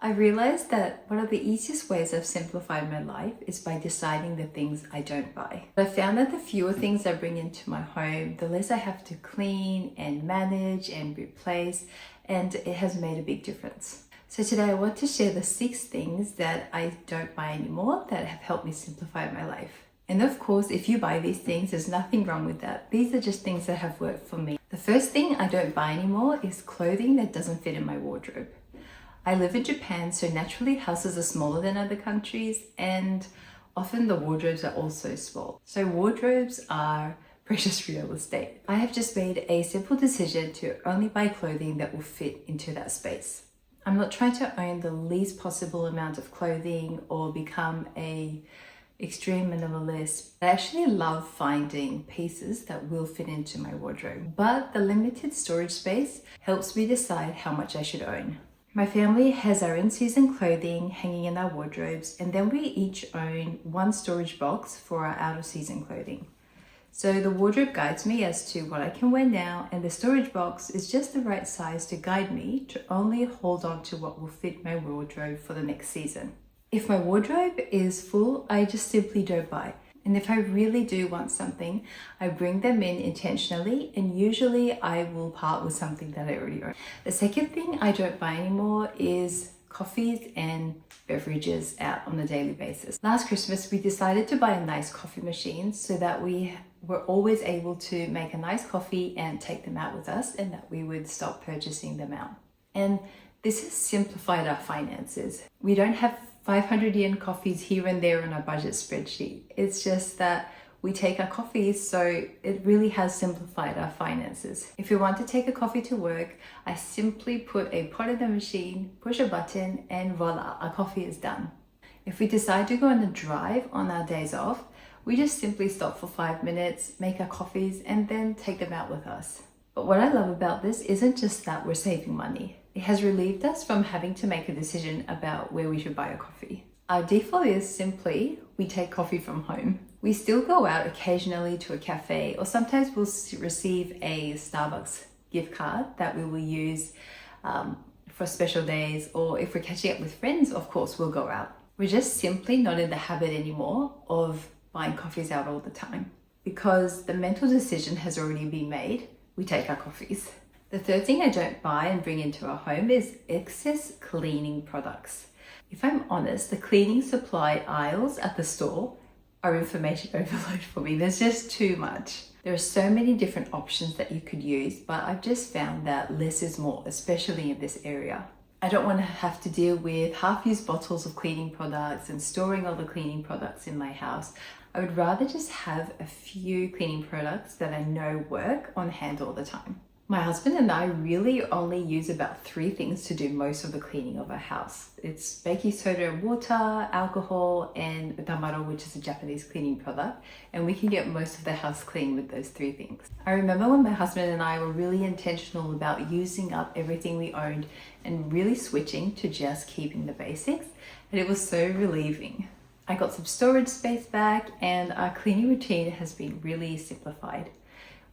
I realized that one of the easiest ways I've simplified my life is by deciding the things I don't buy. I found that the fewer things I bring into my home, the less I have to clean and manage and replace, and it has made a big difference. So today I want to share the 6 things that I don't buy anymore that have helped me simplify my life. And of course, if you buy these things, there's nothing wrong with that. These are just things that have worked for me. The first thing I don't buy anymore is clothing that doesn't fit in my wardrobe. I live in Japan, so naturally houses are smaller than other countries, and often the wardrobes are also small. So wardrobes are precious real estate. I have just made a simple decision to only buy clothing that will fit into that space. I'm not trying to own the least possible amount of clothing or become a extreme minimalist. I actually love finding pieces that will fit into my wardrobe, but the limited storage space helps me decide how much I should own. My family has our in-season clothing hanging in our wardrobes, and then we each own one storage box for our out-of-season clothing. So the wardrobe guides me as to what I can wear now, and the storage box is just the right size to guide me to only hold on to what will fit my wardrobe for the next season. If my wardrobe is full, I just simply don't buy. And if I really do want something, I bring them in intentionally, and usually I will part with something that I already own. The second thing I don't buy anymore is coffees and beverages out on a daily basis. Last Christmas, we decided to buy a nice coffee machine so that we were always able to make a nice coffee and take them out with us, and that we would stop purchasing them out. And this has simplified our finances. We don't have 500 yen coffees here and there on our budget spreadsheet. It's just that we take our coffees, so it really has simplified our finances. If we want to take a coffee to work, I simply put a pot in the machine, push a button, and voila, our coffee is done. If we decide to go on a drive on our days off, we just simply stop for 5 minutes, make our coffees, and then take them out with us. But what I love about this isn't just that we're saving money. It has relieved us from having to make a decision about where we should buy a coffee. Our default is simply we take coffee from home. We still go out occasionally to a cafe, or sometimes we'll receive a Starbucks gift card that we will use for special days, or if we're catching up with friends, of course, we'll go out. We're just simply not in the habit anymore of buying coffees out all the time, because the mental decision has already been made. We take our coffees. The third thing I don't buy and bring into our home is excess cleaning products. If I'm honest, the cleaning supply aisles at the store are information overload for me. There's just too much. There are so many different options that you could use, but I've just found that less is more, especially in this area. I don't want to have to deal with half-used bottles of cleaning products and storing all the cleaning products in my house. I would rather just have a few cleaning products that I know work on hand all the time. My husband and I really only use about 3 things to do most of the cleaning of our house. It's baking soda and water, alcohol, and Damaro, which is a Japanese cleaning product, and we can get most of the house clean with those 3 things. I remember when my husband and I were really intentional about using up everything we owned and really switching to just keeping the basics, and it was so relieving. I got some storage space back, and our cleaning routine has been really simplified.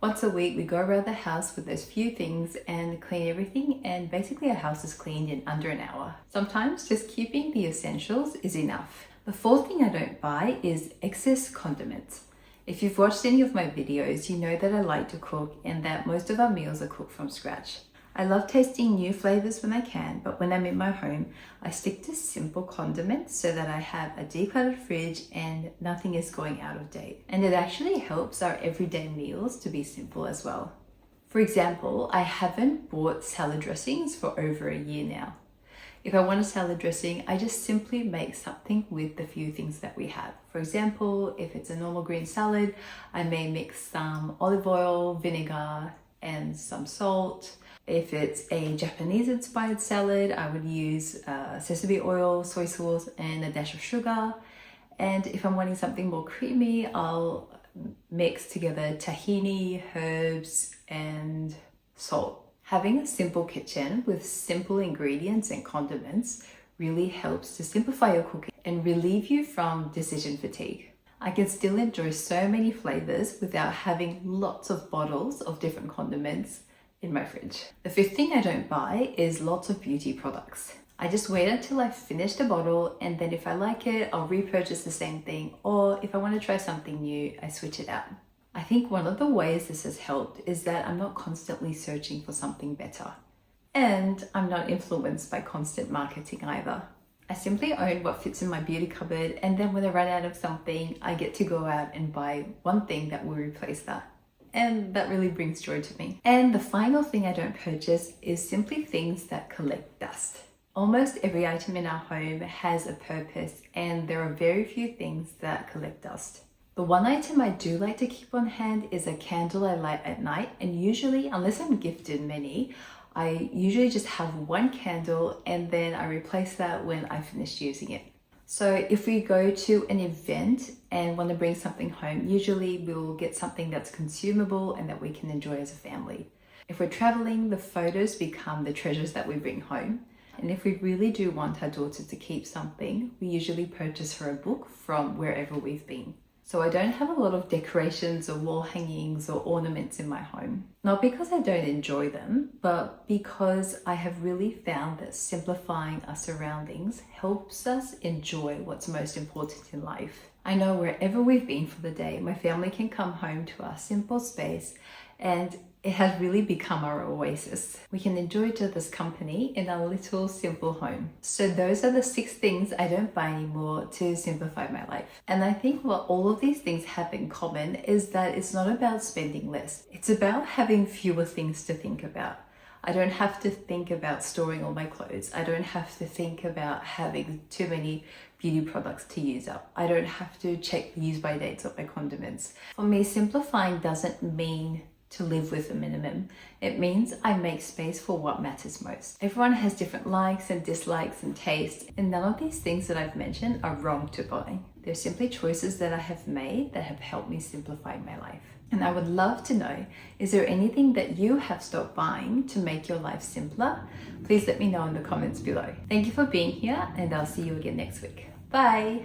Once a week, we go around the house with those few things and clean everything, and basically our house is cleaned in under an hour. Sometimes just keeping the essentials is enough. The fourth thing I don't buy is excess condiments. If you've watched any of my videos, you know that I like to cook and that most of our meals are cooked from scratch. I love tasting new flavors when I can, but when I'm in my home, I stick to simple condiments so that I have a decluttered fridge and nothing is going out of date. And it actually helps our everyday meals to be simple as well. For example, I haven't bought salad dressings for over a year now. If I want a salad dressing, I just simply make something with the few things that we have. For example, if it's a normal green salad, I may mix some olive oil, vinegar, and some salt. If it's a Japanese inspired salad, I would use sesame oil, soy sauce, and a dash of sugar. And if I'm wanting something more creamy, I'll mix together tahini, herbs, and salt. Having a simple kitchen with simple ingredients and condiments really helps to simplify your cooking and relieve you from decision fatigue. I can still enjoy so many flavors without having lots of bottles of different condiments in my fridge. The fifth thing I don't buy is lots of beauty products. I just wait until I finish the bottle, and then if I like it, I'll repurchase the same thing, or if I want to try something new, I switch it out. I think one of the ways this has helped is that I'm not constantly searching for something better. And I'm not influenced by constant marketing either. I simply own what fits in my beauty cupboard, and then when I run out of something, I get to go out and buy one thing that will replace that. And that really brings joy to me. And the final thing I don't purchase is simply things that collect dust. Almost every item in our home has a purpose, and there are very few things that collect dust. The one item I do like to keep on hand is a candle I light at night, and usually, unless I'm gifted many, I usually just have one candle and then I replace that when I finish using it. So if we go to an event and want to bring something home, usually we'll get something that's consumable and that we can enjoy as a family. If we're traveling, the photos become the treasures that we bring home. And if we really do want our daughter to keep something, we usually purchase her a book from wherever we've been. So I don't have a lot of decorations or wall hangings or ornaments in my home. Not because I don't enjoy them, but because I have really found that simplifying our surroundings helps us enjoy what's most important in life. I know wherever we've been for the day, my family can come home to our simple space, and it has really become our oasis. We can enjoy each other's company in our little simple home. So those are the 6 things I don't buy anymore to simplify my life. And I think what all of these things have in common is that it's not about spending less. It's about having fewer things to think about. I don't have to think about storing all my clothes. I don't have to think about having too many beauty products to use up. I don't have to check the use by dates of my condiments. For me, simplifying doesn't mean to live with a minimum. It means I make space for what matters most. Everyone has different likes and dislikes and tastes, and none of these things that I've mentioned are wrong to buy. They're simply choices that I have made that have helped me simplify my life. And I would love to know, is there anything that you have stopped buying to make your life simpler? Please let me know in the comments below. Thank you for being here, and I'll see you again next week. Bye!